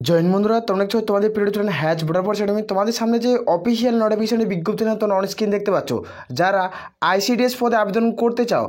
Join বন্ধুরা, তোমরা দেখছো তোমাদের প্রিয় চ্যানেল হ্যাচ ভোটার পর সেটা আমি তোমাদের সামনে যে অফিসিয়াল নোটিফিকেশনের বিজ্ঞপ্তি না তোমরা অন স্ক্রিন দেখতে পাচ্ছ। যারা আইসিডিএস পদে আবেদন করতে চাও,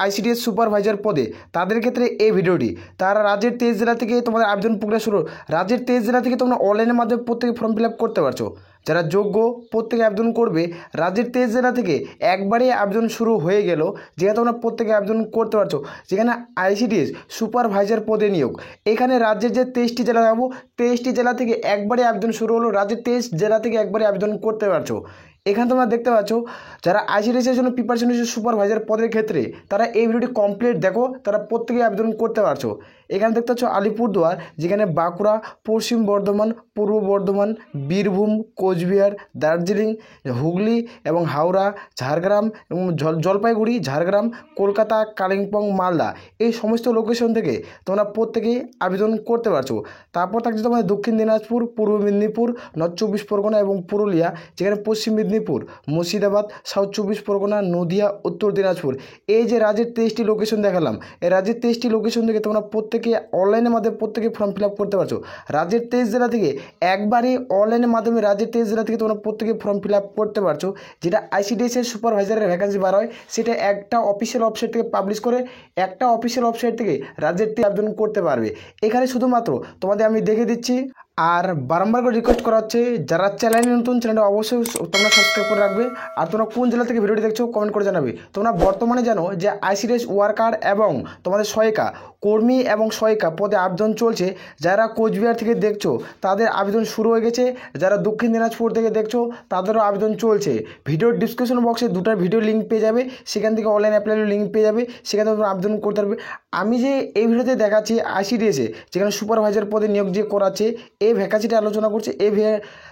আইসিডিএস সুপারভাইজার পদে, তাদের ক্ষেত্রে এই ভিডিওটি। তারা রাজ্যের 23 জেলা থেকে তোমাদের আবেদন প্রক্রিয়া শুরু। রাজ্যের 23 জেলা থেকে তোমরা অনলাইনের মাধ্যমে প্রত্যেকে ফর্ম ফিল আপ করতে পারছো। যারা যোগ্য প্রত্যেকে আবেদন করবে। রাজ্যের 23 জেলা থেকে একবারে আবেদন শুরু হয়ে গেল, যেখানে তোমরা প্রত্যেকে আবেদন করতে পারছো। যেখানে আইসিডিএস সুপারভাইজার পদে নিয়োগ। এখানে রাজ্যের যে 23টি জেলা যাবো, 23টি জেলা থেকে একবারে আবেদন শুরু হলো। রাজ্যের 23 জেলা থেকে একবারে আবেদন করতে পারছো। এখানে তোমরা দেখতে পাচ্ছ যারা আইসিডিএসের জন্য প্রিপারেশন নিচ্ছে সুপারভাইজার পদের ক্ষেত্রে, তারা এই ভিডিওটি কমপ্লিট দেখো, তারা প্রত্যেকে আবেদন করতে পারছো। এখানে দেখতে পাচ্ছ আলিপুরদুয়ার, যেখানে বাঁকুড়া, পশ্চিম বর্ধমান, পূর্ব বর্ধমান, বীরভূম, কোচবিহার, দার্জিলিং, হুগলি এবং হাওড়া, ঝাড়গ্রাম এবং জলপাইগুড়ি, ঝাড়গ্রাম, কলকাতা, কালিম্পং, মালদা, এই সমস্ত লোকেশন থেকে তোমরা প্রত্যেকেই আবেদন করতে পারছো। তারপর থাকছে তোমাদের দক্ষিণ দিনাজপুর, পূর্ব মেদিনীপুর, নর্থ 24 পরগনা এবং পুরুলিয়া, যেখানে পশ্চিম মেদিনীপুর, মুর্শিদাবাদ, সাউথ 24 পরগনা, নদিয়া, উত্তর দিনাজপুর। এই যে রাজ্যের 23টি লোকেশন দেখালাম, এই রাজ্যের 23টি লোকেশন থেকে তোমরা প্রত্যেকে অনলাইনের মাধ্যমে প্রত্যেকে ফর্ম ফিল আপ করতে পারছো। রাজ্যের 23 জেলা থেকে একবারে অনলাইনের মাধ্যমে রাজ্যের 23 জেলা থেকে তোমরা প্রত্যেকে ফর্ম ফিল আপ করতে পারছো। যেটা আইসিডিএসের সুপারভাইজারের ভ্যাকান্সি বার হয়, সেটা একটা অফিসিয়াল ওয়েবসাইট থেকে পাবলিশ করে একটা অফিসিয়াল ওয়েবসাইট থেকে রাজ্যের আবেদন করতে পারবে। এখানে শুধুমাত্র তোমাদের আমি দেখে দিচ্ছি। আর বারংবার করে রিকোয়েস্ট করা হচ্ছে, যারা চ্যানেলে নতুন, চ্যানেলটা অবশ্যই তোমরা সাবস্ক্রাইব করে রাখবে। আর তোমরা কোন জেলা থেকে ভিডিওটি দেখছো কমেন্ট করে জানাবে। তোমরা বর্তমানে জানো যে আইসিডিএস ওয়ার্কার এবং তোমাদের সহায়িকা কর্মী এবং সহায়িকা পদে আবেদন চলছে। যারা কোচবিহার থেকে দেখছো তাদের আবেদন শুরু হয়ে গেছে। যারা দক্ষিণ দিনাজপুর থেকে দেখছো তাদেরও আবেদন চলছে। ভিডিওর ডিসক্রিপশন বক্সে দুটো ভিডিও লিঙ্ক পেয়ে যাবে, সেখান থেকে অনলাইন অ্যাপ্লাইয়ের লিঙ্ক পেয়ে যাবে, সেখানে তোমরা আবেদন করতে পারবে। আমি যে এই ভিডিওতে দেখাচ্ছি আইসিডিএসে যেখানে সুপারভাইজার পদে নিয়োগ যে করাচ্ছে, এই ভ্যাকান্সিটা আলোচনা করছে।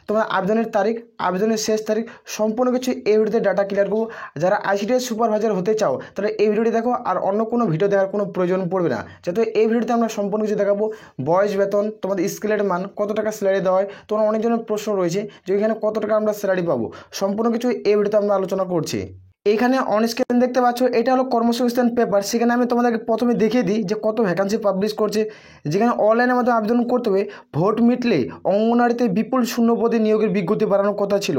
তোমার আবেদনের তারিখ, আবেদনের শেষ তারিখ, সম্পূর্ণ কিছু এই ভিডিওতে ডাটা ক্লিয়ার করবো। যারা আইসিডিএস সুপারভাইজার হতে চাও তাহলে এই ভিডিওটি দেখো, আর অন্য কোনো ভিডিও দেখার কোনো প্রয়োজন পড়বে না। যেহেতু এই ভিডিওতে আমরা সম্পূর্ণ কিছু দেখাবো। বয়স, বেতন, তোমাদের স্কেলের মান, কত টাকা স্যালারি দেওয়া হয়, তোমার অনেকজনের প্রশ্ন রয়েছে যে এখানে কত টাকা আমরা স্যালারি পাবো, সম্পূর্ণ কিছু এই ভিডিওতে আমরা আলোচনা করছি। এইখানে অন স্ক্রিন দেখতে পাচ্ছ, এটা হলো কর্মসংস্থান পেপার। সেখানে আমি তোমাদেরকে প্রথমে দেখিয়ে দিই যে কত ভ্যাকান্সি পাবলিশ করছে। যেখানে অনলাইনের মাধ্যমে আবেদন করতে হবে। ভোট মিটলে অঙ্গনওয়াড়িতে বিপুল শূন্যপদে নিয়োগের বিজ্ঞপ্তি বাড়ানোর কথা ছিল।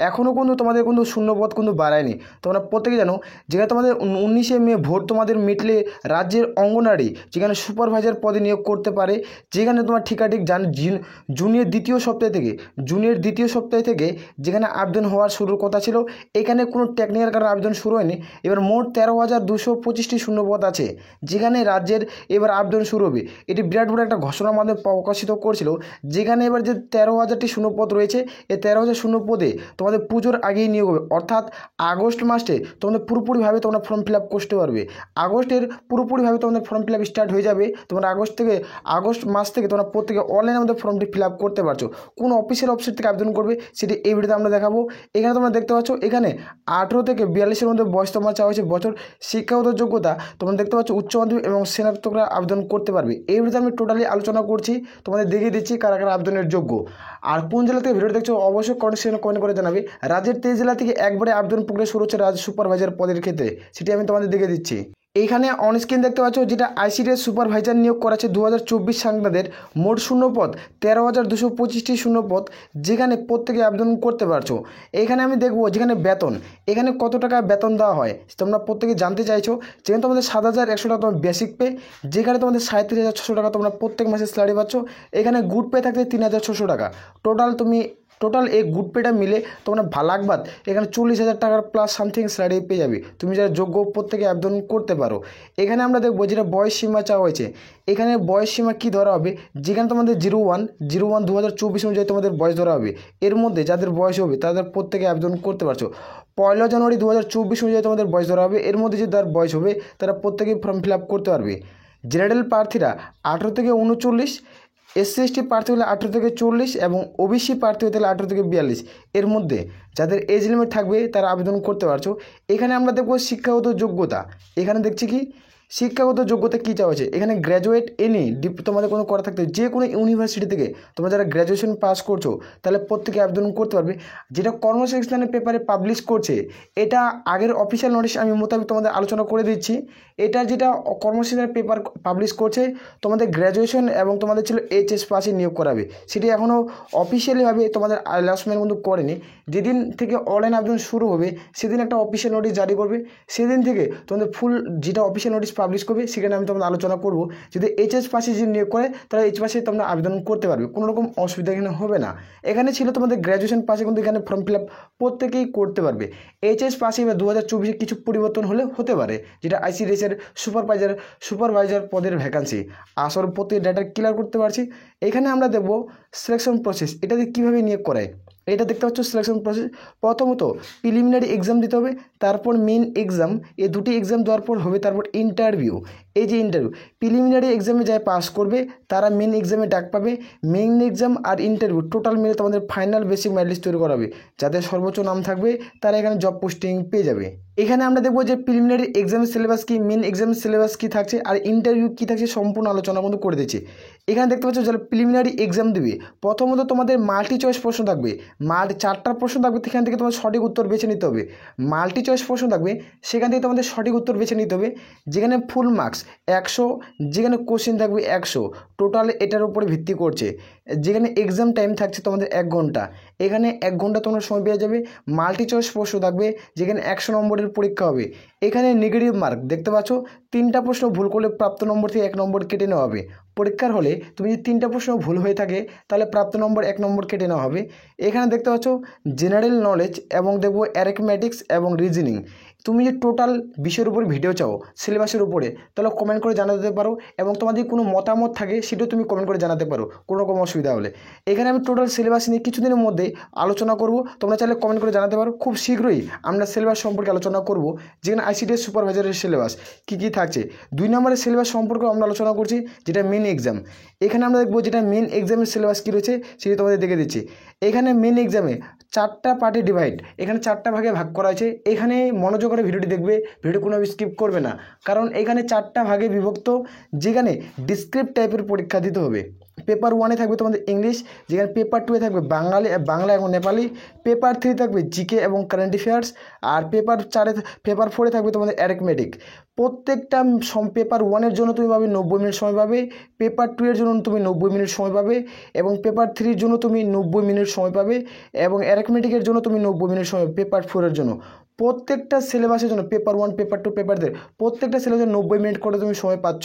এখনও কিন্তু তোমাদের কিন্তু শূন্যপদ কিন্তু বাড়ায়নি। তোমরা প্রত্যেকে জানো, যেখানে তোমাদের 19শে মে ভোট তোমাদের মিটলে রাজ্যের অঙ্গনওয়াড়ি যেখানে সুপারভাইজার পদে নিয়োগ করতে পারে। যেখানে তোমার ঠিকাঠিক জুনিয়র দ্বিতীয় সপ্তাহ থেকে যেখানে আবেদন হওয়ার শুরুর কথা ছিল। এখানে কোনো টেকনিক্যাল কারণে আবেদন শুরু হয়নি। এবার মোট 13,225টি শূন্যপদ আছে, যেখানে রাজ্যের এবার আবেদন শুরু হবে। এটি বিরাট বড় একটা ঘোষণার মাধ্যমে প্রকাশিত করছিল। যেখানে এবার যে 13,000টি শূন্যপদ রয়েছে, এই 13,000 শূন্যপদে তোমাদের পুজোর আগেই নিয়োগ হবে। অর্থাৎ আগস্ট মাসে তোমাদের পুরোপুরিভাবে তোমরা ফর্ম ফিল আপ করতে পারবে। আগস্টের পুরোপুরিভাবে তোমাদের ফর্ম ফিল আপ স্টার্ট হয়ে যাবে। তোমরা আগস্ট মাস থেকে তোমরা প্রত্যেকে অনলাইনের মধ্যে ফর্মটি ফিল আপ করতে পারছো। কোন অফিসিয়াল ওয়েবসাইট থেকে আবেদন করবে সেটি এই ভিডিওতে আমরা দেখাবো। এখানে তোমরা দেখতে পাচ্ছ, এখানে 18 থেকে 42-এর মধ্যে বয়স তোমার চাওয়া হয়েছে বছর। শিক্ষাগত যোগ্যতা তোমরা দেখতে পাচ্ছ উচ্চ মাধ্যমিক এবং স্নাতকরা আবেদন করতে পারবে। এই ভিডিওতে আমি টোটালি আলোচনা করছি, তোমাদের দেখিয়ে দিচ্ছি কারা কারা আবেদনের যোগ্য। আর কোন জেলা থেকে ভিডিও দেখছো অবশ্যই কমেন্ট করে জানাবে। রাজ্যের 23 জেলা থেকে একবারে আবেদন প্রক্রিয়া শুরু হচ্ছে রাজ্য সুপারভাইজার পদের ক্ষেত্রে, সেটি আমি তোমাদের দেখিয়ে দিচ্ছি। এইখানে অন স্ক্রিন দেখতে পাচ্ছ, যেটা আইসিডিএস সুপারভাইজার নিয়োগ করাচ্ছে 2024 সাংবাদের মোট শূন্যপদ 13,225টি শূন্যপদ, যেখানে প্রত্যেকে আবেদন করতে পারছো। এইখানে আমি দেখবো যেখানে বেতন, এখানে কত টাকা বেতন দেওয়া হয় তোমরা প্রত্যেকে জানতে চাইছো। যেখানে তোমাদের 7,100 টাকা তোমার বেসিক পে, যেখানে তোমাদের 37,600 টাকা তোমরা প্রত্যেক মাসে স্যালারি পাচ্ছ। এখানে গুড পে থাকতে 3,600 টাকা। টোটাল এই গুড পেটা মিলে তোমরা ভালাকবাদ এখানে 40,000 টাকার প্লাস সামথিং স্যালারি পেয়ে যাবে। তুমি যারা যোগ্য প্রত্যেকে আবেদন করতে পারো। এখানে আমরা দেখবো যেটা বয়স সীমা চাওয়া হয়েছে। এখানে বয়স সীমা কী ধরা হবে, যেখানে তোমাদের 01 2024 অনুযায়ী তোমাদের বয়স ধরা হবে। এর মধ্যে যাদের বয়স হবে তাদের প্রত্যেকে আবেদন করতে পারছো। 1 জানুয়ারি 2024 অনুযায়ী তোমাদের বয়স ধরা হবে। এর মধ্যে যে যার বয়স হবে তারা প্রত্যেকেই ফর্ম ফিল আপ করতে পারবে। জেনারেল প্রার্থীরা 18 থেকে 39, এসসি এসটি প্রার্থী হলে 18 থেকে 40 এবং ওবিসি প্রার্থী হতে হলে 18 থেকে 42, এর মধ্যে যাদের এজ লিমিট থাকবে তারা আবেদন করতে পারছো। এখানে আমরা দেখব শিক্ষাগত যোগ্যতা। এখানে দেখছি কি শিক্ষাগত যোগ্যতা কী চাওয়া হয়েছে, এখানে গ্র্যাজুয়েট এনি তোমাদের কোনো করা থাকতে যে কোনো ইউনিভার্সিটি থেকে তোমরা যারা গ্র্যাজুয়েশন পাস করছো তাহলে প্রত্যেকে আবেদন করতে পারবে। যেটা কর্মসংস্থানের পেপারে পাবলিশ করছে এটা আগের অফিসিয়াল নোটিশ আমি মোতাবেক তোমাদের আলোচনা করে দিচ্ছি। এটা যেটা কর্মসংস্থানের পেপার পাবলিশ করছে তোমাদের গ্র্যাজুয়েশন এবং তোমাদের ছিল এইচএস পাসে নিয়োগ করাবে, সেটি এখনও অফিসিয়ালিভাবে তোমাদের অ্যানাউন্সমেন্ট কিন্তু করেনি। যেদিন থেকে অনলাইন আবেদন শুরু হবে সেদিন একটা অফিসিয়াল নোটিশ জারি করবে, সেদিন থেকে তোমাদের ফুল যেটা অফিসিয়াল নোটিশ পাবলিশ করবে সেখানে আমি তোমাদের আলোচনা করব। যদি এইচএস পাসে যদি নিয়োগ করে তাহলে এইচ পাসে তোমরা আবেদন করতে পারবে, কোনো রকম অসুবিধা এখানে হবে না। এখানে ছিল তোমাদের গ্র্যাজুয়েশন পাসে কিন্তু এখানে ফর্ম ফিল আপ প্রত্যেকেই করতে পারবে। এইচএস পাসে বা 2024 কিছু পরিবর্তন হলে হতে পারে, যেটা আইসিডিএসের সুপারভাইজার পদের ভ্যাকান্সি। আসল প্রতি ডেটা ক্লিয়ার করতে পারছি। এখানে আমরা দেখব সিলেকশন প্রসেস, এটাতে কীভাবে নিয়োগ করায়। এটা দেখতে পাচ্ছ সিলেকশন প্রসেস। প্রথমত প্রিলিমিনারি এক্সাম দিতে হবে, তারপর মেন এক্সাম, এই দুটি এক্সাম দেওয়ার পর হবে তারপর ইন্টারভিউ। এই যে ইন্টারভিউ, প্রিলিমিনারি এক্সামে যারা পাস করবে তারা মেন এক্সামে ডাক পাবে। মেন এক্সাম আর ইন্টারভিউ টোটাল মিলে তোমাদের ফাইনাল বেসিক মেরিট লিস্ট তৈরি করাবে, যাদের সর্বোচ্চ নাম থাকবে তারা এখানে জব পোস্টিং পেয়ে যাবে। এখানে আমরা দেখবো যে প্রিলিমিনারি এক্সামের সিলেবাস কী, মেন এক্সামের সিলেবাস কী থাকছে আর ইন্টারভিউ কী থাকছে সম্পূর্ণ আলোচনা কিন্তু করে দিচ্ছি। এখানে দেখতে পাচ্ছ যারা প্রিলিমিনারি এক্সাম দেবে প্রথমত তোমাদের মাল্টি চয়েস প্রশ্ন থাকবে, 4টা প্রশ্ন থাকবে, সেখান থেকে তোমার সঠিক উত্তর বেছে নিতে হবে। মাল্টি চয়েস প্রশ্ন থাকবে, সেখান থেকে তোমাদের সঠিক উত্তর বেছে নিতে হবে। যেখানে ফুল মার্কস 100, যেখানে কোশ্চেন থাকবে 100, টোটাল এটার উপরে ভিত্তি করছে। যেখানে এক্সাম টাইম থাকছে তোমাদের 1 ঘন্টা, এখানে 1 ঘন্টা তোমরা সময় পেয়ে যাবে। মাল্টি চয়েস প্রশ্ন থাকবে, যেখানে 100 নম্বরের পরীক্ষা হবে। এখানে নেগেটিভ মার্ক দেখতে পাচ্ছ, 3টা প্রশ্ন ভুল করলে প্রাপ্ত নম্বর থেকে 1 নম্বর কেটে নেওয়া হবে। পরীক্ষার হলে তুমি যদি 3টা প্রশ্ন ভুল হয়ে থাকে তাহলে প্রাপ্ত নম্বর 1 নম্বর কেটে নেওয়া হবে। এখানে দেখতে পাচ্ছ জেনারেল নলেজ এবং দেখবো অ্যারিথমেটিক্স এবং রিজনিং। তুমি যে টোটাল বিষয়ের উপর ভিডিও চাও সিলেবাসের উপরে, তাহলে কমেন্ট করে জানাতে পারো, এবং তোমাদের কোনো মতামত থাকে সেটাও তুমি কমেন্ট করে জানাতে পারো কোনো রকম অসুবিধা হলে। এখানে আমি টোটাল সিলেবাস নিয়ে কিছুদিনের মধ্যে আলোচনা করব, তোমরা চাইলে কমেন্ট করে জানাতে পারো। খুব শীঘ্রই আমরা সিলেবাস সম্পর্কে আলোচনা করব, যেখানে আইসিডিএস সুপারভাইজারের সিলেবাস কী কী থাকছে। 2 নম্বরের সিলেবাস সম্পর্কে আমরা আলোচনা করছি, যেটা মেন এক্সাম। এখানে আমরা দেখবো যেটা মেন এক্সামের সিলেবাস কী রয়েছে সেটি তোমাদের দেখে দিচ্ছি। এখানে মেন এক্সামে 4টা পার্টে ডিভাইড, এখানে 4টা ভাগে ভাগ করা হয়েছে। এখানে মনোযোগ করে ভিডিওটি দেখবে, ভিডিও কোনোভাবে স্কিপ করবে না, কারণ এখানে 4টা ভাগে বিভক্ত। যেখানে ডিসক্রিপ্ট টাইপের পরীক্ষা দিতে হবে। পেপার 1-এ থাকবে তোমাদের ইংলিশ, যেখানে পেপার 2-এ থাকবে বাংলা এবং নেপালি, পেপার 3 থাকবে জিকে এবং কারেন্ট অ্যাফেয়ার্স, আর পেপার 4-এ থাকবে তোমাদের অ্যারিথমেটিক। প্রত্যেকটা পেপার 1-এর জন্য তুমি পাবে 90 মিনিট সময় পাবে, পেপার 2-এর জন্য তুমি 90 মিনিট সময় পাবে, এবং পেপার 3-এর জন্য তুমি 90 মিনিট সময় পাবে, এবং অ্যারিথমেটিকের জন্য তুমি 90 মিনিট সময়, পেপার 4-এর জন্য। প্রত্যেকটা সিলেবাসের জন্য পেপার 1, পেপার 2, পেপার 3 প্রত্যেকটা সিলেবাসে 90 মিনিট করে তুমি সময় পাচ্ছ।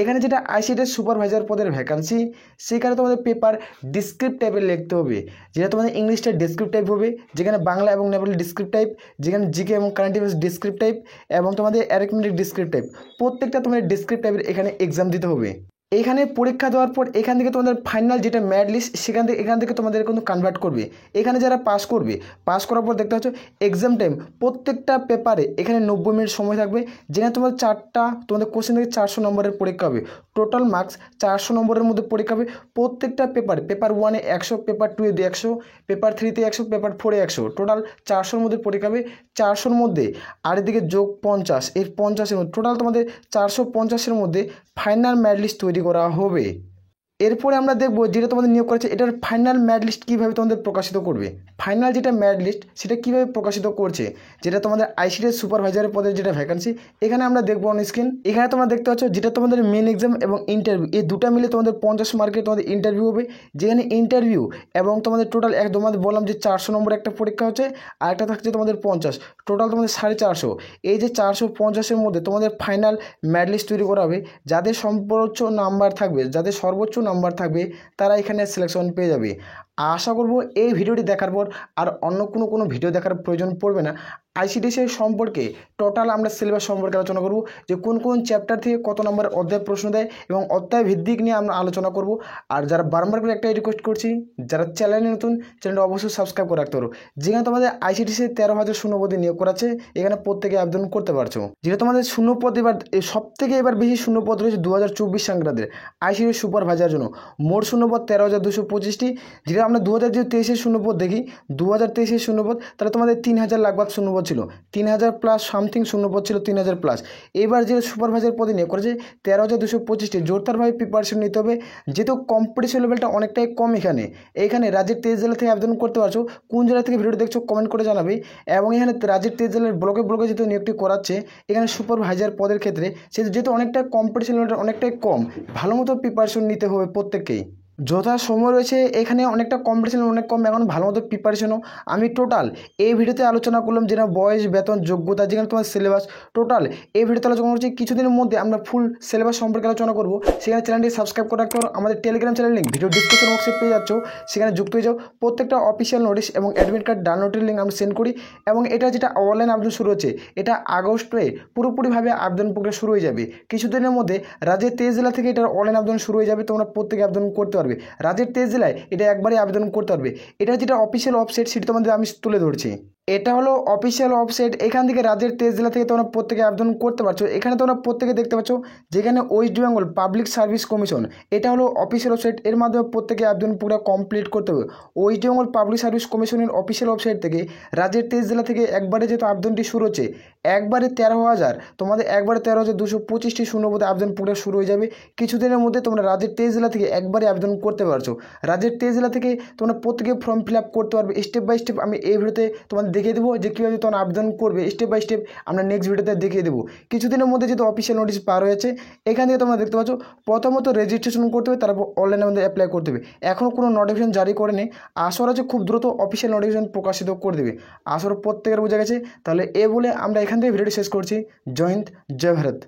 এখানে যেটা আইসিডিএস সুপারভাইজার পদের ভ্যাকান্সি, সেখানে তোমাদের পেপার ডিসক্রিপ্ট টাইপের লিখতে হবে, যেটা তোমাদের ইংলিশটা ডিসক্রিপ্ট টাইপ হবে, যেখানে বাংলা এবং নেপালি ডিসক্রিপ্ট টাইপ, যেখানে জিকে এবং কারেন্ট অ্যাফেয়ার্স ডিসক্রিপ্ট টাইপ, এবং তোমাদের অ্যারিথমেটিক ডিসক্রিপ্ট টাইপ। প্রত্যেকটা তোমাদের ডিসক্রিপ্ট টাইপের এখানে এক্সাম দিতে হবে। এখানে পরীক্ষা দেওয়ার পর এখান থেকে তোমাদের ফাইনাল যেটা মেরিট লিস্ট এখান থেকে তোমাদের কিন্তু কনভার্ট করবে। এখানে যারা পাস করবে, পাস করার পর দেখতে পাচ্ছ এক্সাম টাইম প্রত্যেকটা পেপারে এখানে 90 মিনিট সময় থাকবে, যেখানে তোমাদের 4টা তোমাদের কোশ্চেন থেকে 400 নম্বরের পরীক্ষা হবে। টোটাল মার্কস 400 নম্বরের মধ্যে পরীক্ষা হবে প্রত্যেকটা পেপারে। পেপার 1-এ 100, পেপার 2-এ 100, পেপার 3-তে 100, পেপার 4-এ 100, টোটাল 400-র মধ্যে পরীক্ষা হবে। 400-র মধ্যে আর এদিকে যোগ 50, এই 50-এর মধ্যে টোটাল তোমাদের 450-এর মধ্যে ফাইনাল মেরিট লিস্ট তৈরি করা হবে। এরপরে আমরা দেখব যেটা তোমাদের নিয়োগ করেছে এটার ফাইনাল মেরিট লিস্ট কীভাবে তোমাদের প্রকাশিত করবে। ফাইনাল যেটা মেরিট লিস্ট সেটা কীভাবে প্রকাশিত করছে, যেটা তোমাদের আইসিডিএস সুপারভাইজারের পদের যেটা ভ্যাকান্সি, এখানে আমরা দেখবো অন স্ক্রিন। এখানে তোমরা দেখতে পাচ্ছ যেটা তোমাদের মেন এক্সাম এবং ইন্টারভিউ, এই দুটা মিলে তোমাদের 50 মার্কের তোমাদের ইন্টারভিউ হবে। যেখানে ইন্টারভিউ এবং তোমাদের টোটাল তোমাদের বললাম যে 400 নম্বর একটা পরীক্ষা হচ্ছে, আর একটা থাকছে তোমাদের 50, টোটাল তোমাদের 450। এই যে 450-এর মধ্যে তোমাদের ফাইনাল মেরিট লিস্ট তৈরি করা হবে। যাদের সর্বোচ্চ নাম্বার থাকবে তারা এখানে সিলেকশন পেয়ে যাবে। আশা করব এই ভিডিওটি দেখার পর আর অন্য কোনো ভিডিও দেখার প্রয়োজন পড়বে না। আইসিডিএসের সম্পর্কে টোটাল আমরা সিলেবাস সম্পর্কে আলোচনা করব, যে কোন চ্যাপ্টার থেকে কত নম্বর অধ্যায় প্রশ্ন দেয় এবং অধ্যায় ভিত্তিক নিয়ে আমরা আলোচনা করব। আর যারা বারবার করে একটাই রিকোয়েস্ট করছি, যারা চ্যানেলে নতুন, চ্যানেলটা অবশ্যই সাবস্ক্রাইব করে রাখতে পারো। যেখানে তোমাদের আইসিডিএসের 13,000 শূন্যপদে নিয়োগ করাচ্ছে, এখানে প্রত্যেকে আবেদন করতে পারছো। যেটা তোমাদের শূন্যপদ এবার সবথেকে বেশি শূন্যপদ রয়েছে 2024 সংক্রান্তের আইসিডিএস সুপারভাইজার জন্য। মোট শূন্যপদ 13,225টি। যেটা আমরা 2023-এর শূন্যপদ দেখি, 2023-এর শূন্যপদ, তাহলে তোমাদের 3,000 লাগবে শূন্যপদ শূন্যপদ ছিল 3000 প্লাস সামথিং, শূন্যপদ ছিল 3000 প্লাস। এবার যে সুপারভাইজার পদে নিয়োগ করেছে 13,225টি। জোরদারভাবে প্রিপারেশন নিতে হবে, যেহেতু কম্পিটিশন লেভেলটা অনেকটাই কম। এখানে রাজ্যের 23 জেলা থেকে আবেদন করতে পারছো। কোন জেলা থেকে ভিডিওটি দেখছো কমেন্ট করে জানাবে। এবং এখানে রাজ্যের 23 জেলার ব্লকে যেহেতু নিয়োগটি করাচ্ছে এখানে সুপারভাইজার পদের ক্ষেত্রে, যেহেতু অনেকটা কম্পিটিশন লেভেলটা অনেকটাই কম, ভালো মতো প্রিপারেশন নিতে হবে প্রত্যেককেই। যথা সময় রয়েছে এখানে, অনেকটা কম্পিটিশন অনেক কম, এখন ভালো মতো প্রিপারেশনও। আমি টোটাল এই ভিডিওতে আলোচনা করলাম যেটা বয়স, বেতন, যোগ্যতা, যেখানে তোমার সিলেবাস টোটাল এই ভিডিওতে আলোচনা করছি। কিছুদিনের মধ্যে আমরা ফুল সিলেবাস সম্পর্কে আলোচনা করবো। সেখানে চ্যানেলটি সাবস্ক্রাইব করে রাখতে পারো। আমাদের Telegram channel link video description বক্সে পেয়ে যাচ্ছ, সেখানে যুক্ত হয়ে যাও। প্রত্যেকটা অফিসিয়াল নোটিশ এবং অ্যাডমিট কার্ড ডাউনলোডের লিঙ্ক আমি সেন্ড করি। এবং এটা যেটা অনলাইন আবেদন শুরু হচ্ছে, এটা আগস্টে পুরোপুরিভাবে আবেদন প্রক্রিয়া শুরু হয়ে যাবে। কিছুদিনের মধ্যে রাজ্যের 23 জেলা থেকে এটার অনলাইন আবেদন শুরু হয়ে যাবে। তোমরা প্রত্যেকে আবেদন করতে পারবে। রাজ্যের 23 জেলায় এটা একবারই আবেদন করতে পারবে। এটা যেটা অফিসিয়াল ওয়েবসাইট সেটা তোমাদের আমি তুলে ধরছি। এটা হলো অফিসিয়াল ওয়েবসাইট। এখান থেকে রাজ্যের 23 জেলা থেকে তোমরা প্রত্যেকে আবেদন করতে পারছো। এখানে তোমরা প্রত্যেকে দেখতে পাচ্ছ যেখানে West Bengal public service commission, এটা হলো অফিসিয়াল ওয়েবসাইট। এর মাধ্যমে প্রত্যেকে আবেদন পুরো কমপ্লিট করতে হবে। ওয়েস্ট বেঙ্গল পাবলিক সার্ভিস কমিশনের অফিসিয়াল ওয়েবসাইট থেকে রাজ্যের 23 জেলা থেকে একবারে যেহেতু আবেদনটি শুরু হচ্ছে, একবারে 13,000 তোমাদের একবারে 13,225টি শূন্যপদে আবেদন প্রক্রিয়া শুরু হয়ে যাবে। কিছুদিনের মধ্যে তোমরা রাজ্যের 23 জেলা থেকে একবারে আবেদন করতে পারছো। রাজ্যের 23 জেলা থেকে তোমরা প্রত্যেকে ফর্ম ফিল আপ করতে পারবে। স্টেপ বাই স্টেপ আমি এই ভিডিওতে তোমাদের দেখিয়ে দেবো যে কীভাবে তোমরা আবেদন করবে। স্টেপ বাই স্টেপ আমরা নেক্সট ভিডিওতে দেখিয়ে দেবো। কিছুদিনের মধ্যে যেহেতু অফিসিয়াল নোটিশ পার হয়েছে, এখান থেকে তোমরা দেখতে পাচ্ছ প্রথমত রেজিস্ট্রেশন করতে হবে, তারপর অনলাইনে আমাদের অ্যাপ্লাই করতে হবে। এখনও কোনো নোটিফিকেশন জারি করেনি। আশা আছে খুব দ্রুত অফিসিয়াল নোটিফিকেশন প্রকাশিত করে দেবে। আশা প্রত্যেকের বোঝা গেছে। তাহলে এ বলে আমরা এখান থেকে ভিডিওটি শেষ করছি। জয় হিন্দ, জয় ভারত।